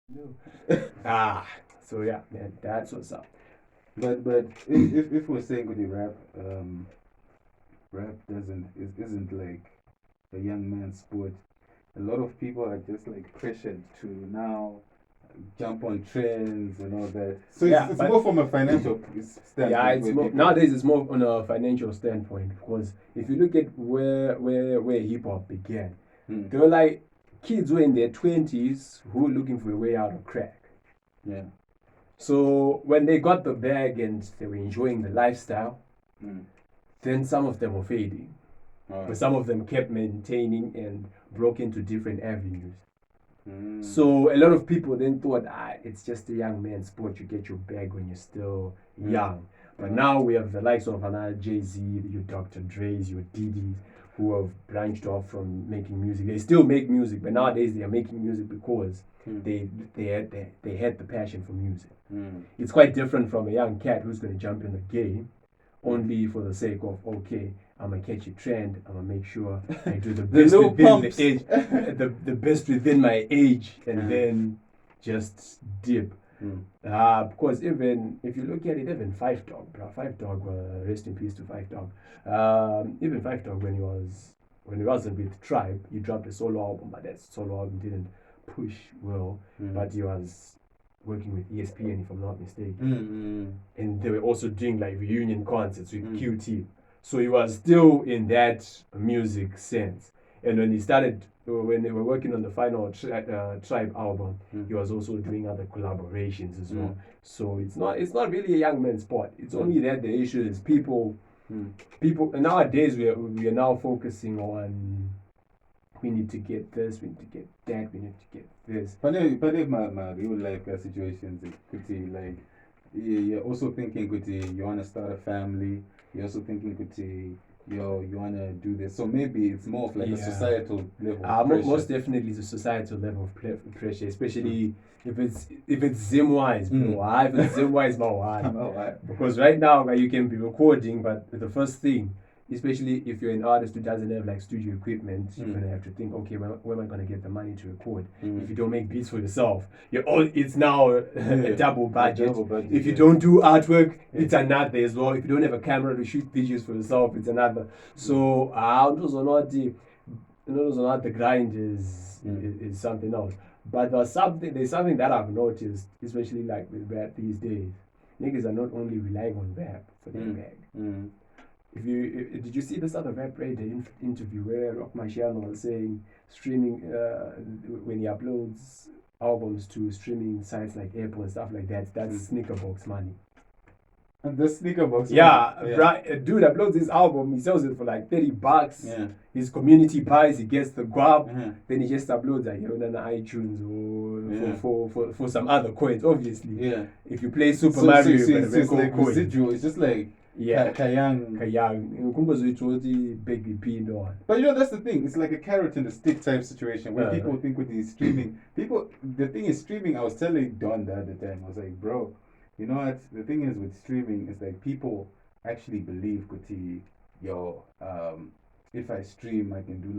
No. So yeah, man, that's what's up. But if we're saying with the rap isn't like a young man's sport. A lot of people are just like pressured to now jump on trends and all that. So Yeah, it's but more from a financial yeah, standpoint it's where more people. nowadays. It's more on a financial standpoint because if you look at where hip hop began, Hmm. they were like kids who were in their 20s who were looking for a way out of crack. Yeah. So when they got the bag and they were enjoying the lifestyle, Hmm. then some of them were fading, All but right. some of them kept maintaining and broke into different avenues. Hmm. So a lot of people then thought, it's just a young man's sport. You get your bag when you're still Hmm. young. But Yeah. now we have the likes of another Jay-Z, your Dr. Dre's, your Diddy's, who have branched off from making music. They still make music, but nowadays they are making music because Hmm. they had the passion for music. Hmm. It's quite different from a young cat who's going to jump in the game Hmm. only for the sake of, okay, I'm gonna catch a trend. I'm gonna make sure I do the The best little within the pumps. age, the best within my age, and Yeah. then just dip. Hmm. Because even if you look at it, even Five Dog, bro, Five Dog, rest in peace to Five Dog. Even Five Dog, when he wasn't with Tribe, he dropped a solo album, but that solo album didn't push well. Hmm. But he was working with ESPN, if I'm not mistaken, Hmm. and they were also doing like reunion concerts with Hmm. QT. So he was still in that music sense. And when he started, when they were working on the final Tribe album, Hmm. he was also doing other collaborations as Hmm. well. So it's not really a young man's sport. It's Hmm. only that the issue is Hmm. people nowadays we are now focusing on we need to get this, we need to get that, we need to get this. But my real life situations could be like you're also thinking could you want to start a family. You're also thinking could you want to do this. So maybe it's more of like a Yeah. societal level of pressure. Most definitely the societal level of pressure, Mm. especially if it's Zim wise, bro. Mm. If it's Zim wise, my one. Oh, I, Because right now you can be recording, but the first thing, especially if you're an artist who doesn't have like studio equipment, you're mm. gonna have to think, okay, where am I gonna get the money to record? If Mm. you don't make beats for yourself, it's now a double A budget. double budget. If you Yeah. don't do artwork, Yeah. it's another as well. If you don't have a camera to shoot videos for yourself, it's another. So those are not the grind is something else. But there's something that I've noticed, especially like with rap these days. Niggas are not only relying on rap for their Mm. bag. Mm. Did you see this other rap radio interview where Rock Marciano was saying streaming when he uploads albums to streaming sites like Apple and stuff like that, that's Sneakerbox money. And the sneaker box. Yeah, Yeah. right. A dude uploads his album, he sells it for like $30. Yeah. His community buys, he gets the guap, Uh-huh. then he just uploads like on iTunes or Yeah. for some other coins. Obviously, Yeah. if you play Super So Mario, you're it's gonna just make like coins. residual. It's just like Yeah, Kayang. ngumbuzo ukuthi Baby P no. But you know that's the thing. It's like a carrot and a stick type situation where Uh. people think with the streaming. People, the thing is streaming. I was telling Don the other time. I was like, bro, you know what? The thing is with streaming, it's like people actually believe kuti, yo, if I stream, I can do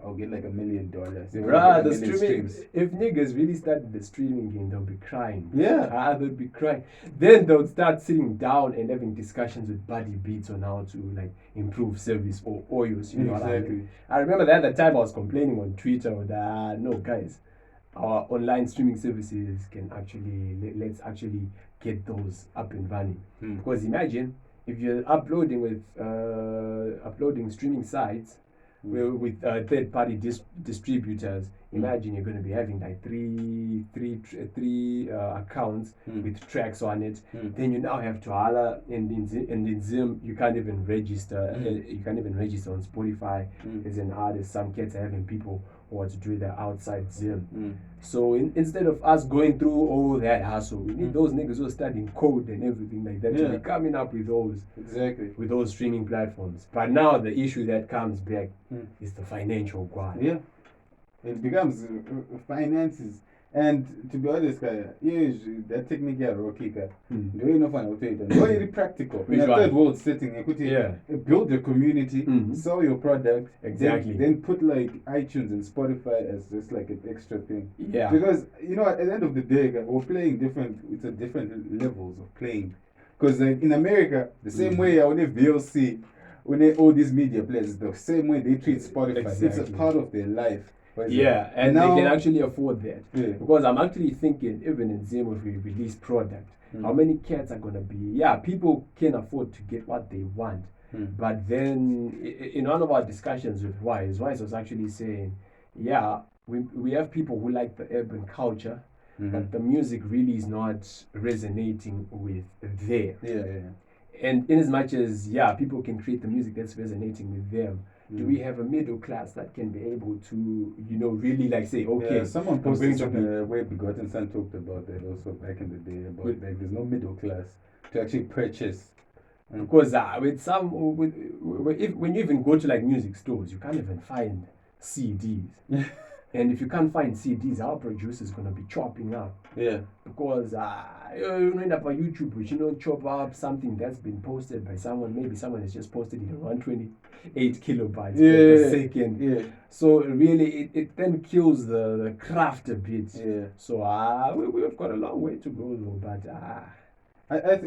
I'll get like $1 million. If I Bruh, get the a million streaming. streams. If niggas really started the streaming game, they'll be crying. Yeah. They'll be crying. Then they'll start sitting down and having discussions with Buddy Beats on how to like improve service or oils. You know what I mean? I remember the other time I was complaining on Twitter that no guys, our online streaming services can actually let's actually get those up and running. Because imagine if you're uploading streaming sites with third-party distributors. Imagine you're going to be having like three accounts with tracks on it. Then you now have to holla, and in Zim you can't even register. You can't even register on Spotify as an artist. Some cats are having people who want to do that outside Zim. So instead of us going through all that hassle, we need those niggas who are studying code and everything like that to be coming up with those streaming platforms. But now the issue that comes back is the financial grind. Yeah. It becomes finances. And to be honest, that technique here, Rocky, do Mm. you know fun? Very practical. Which In a one? third world setting, Yeah. build your community, Mhm. sell your product, Exactly. Then put like iTunes and Spotify as just like an extra thing. Yeah. Because at the end of the day, we're playing different. It's a different levels of playing. Because in America, the same way when they VLC, when they all these media players, the same way they treat Spotify. It's a Exactly. part of their life. Yeah, and now, they can actually afford that. Yeah. Because I'm actually thinking, even in Zim, if we release product, how many cats are gonna be? Yeah, people can afford to get what they want. But then, in one of our discussions with Wise was actually saying, yeah, we have people who like the urban culture, but the music really is not resonating with them. Yeah. And in as much as, people can create the music that's resonating with them, do we have a middle class that can be able to, really like say, okay, someone I'm going posted to something where Begotten Son talked about that also back in the day about like there's no middle class to actually purchase. Because when you even go to like music stores, you can't even find CDs. And if you can't find CDs, our producer is gonna be chopping up. Yeah. Because you end up on YouTube, which chop up something that's been posted by someone. Maybe someone has just posted it in 128 kilobytes per second. Yeah. So really, it then kills the craft a bit. Yeah. So we've got a long way to go though, but I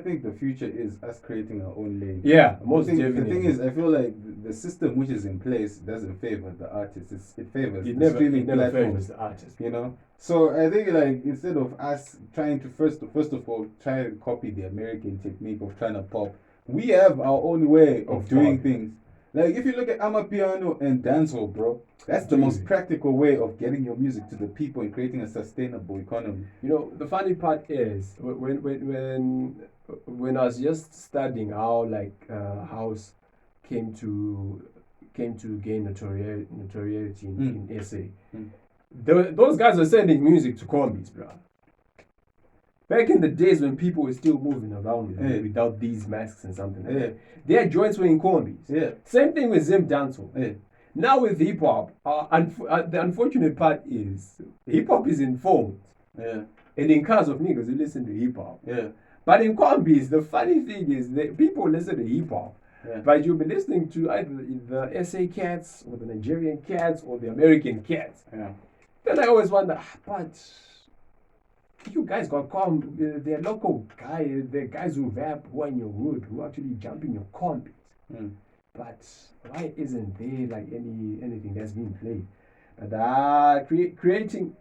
think the future is us creating our own lane. Yeah, most definitely. The thing is, I feel like the system which is in place doesn't favor the artist. It favors it the never streaming platforms. favors the artist. So I think like instead of us trying to first of all try and copy the American technique of trying to pop, we have our own way of doing things. Like if you look at Amapiano and dancehall, bro, that's the most practical way of getting your music to the people and creating a sustainable economy. The funny part is when I was just studying how like house came to gain notoriety in SA. Those guys were sending music to combis, bro. Back in the days when people were still moving around without these masks and something like that, their joints were in combis. Yeah. Same thing with Zim dancehall. Now with hip hop, the unfortunate part is hip hop is in phones. Yeah. And in cars of niggas who listen to hip hop. Yeah. But in combis, the funny thing is that people listen to hip hop. Yeah. But you'll be listening to either the SA cats or the Nigerian cats or the American cats. Yeah. Then I always wonder, but you guys got they're local guys, they're guys who rap, who are in your hood, who actually jump in your combis. But why isn't there like anything that's being played? But creating,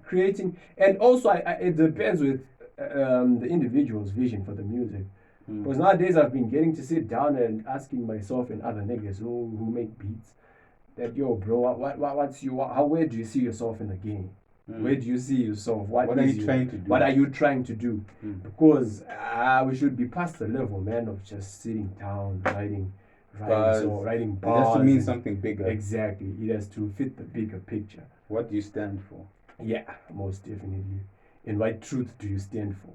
and also it depends with the individual's vision for the music. Because nowadays I've been getting to sit down and asking myself and other niggas who make beats that, yo, bro, where do you see yourself in the game? Where do you see yourself? What are you trying to do? What are you trying to do? Because we should be past the level, man, of just sitting down writing bars. It has to mean something bigger. Exactly. It has to fit the bigger picture. What do you stand for? Yeah, most definitely. And what truth do you stand for?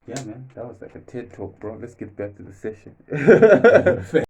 Yeah, man. That was like a TED talk, bro. Let's get back to the session.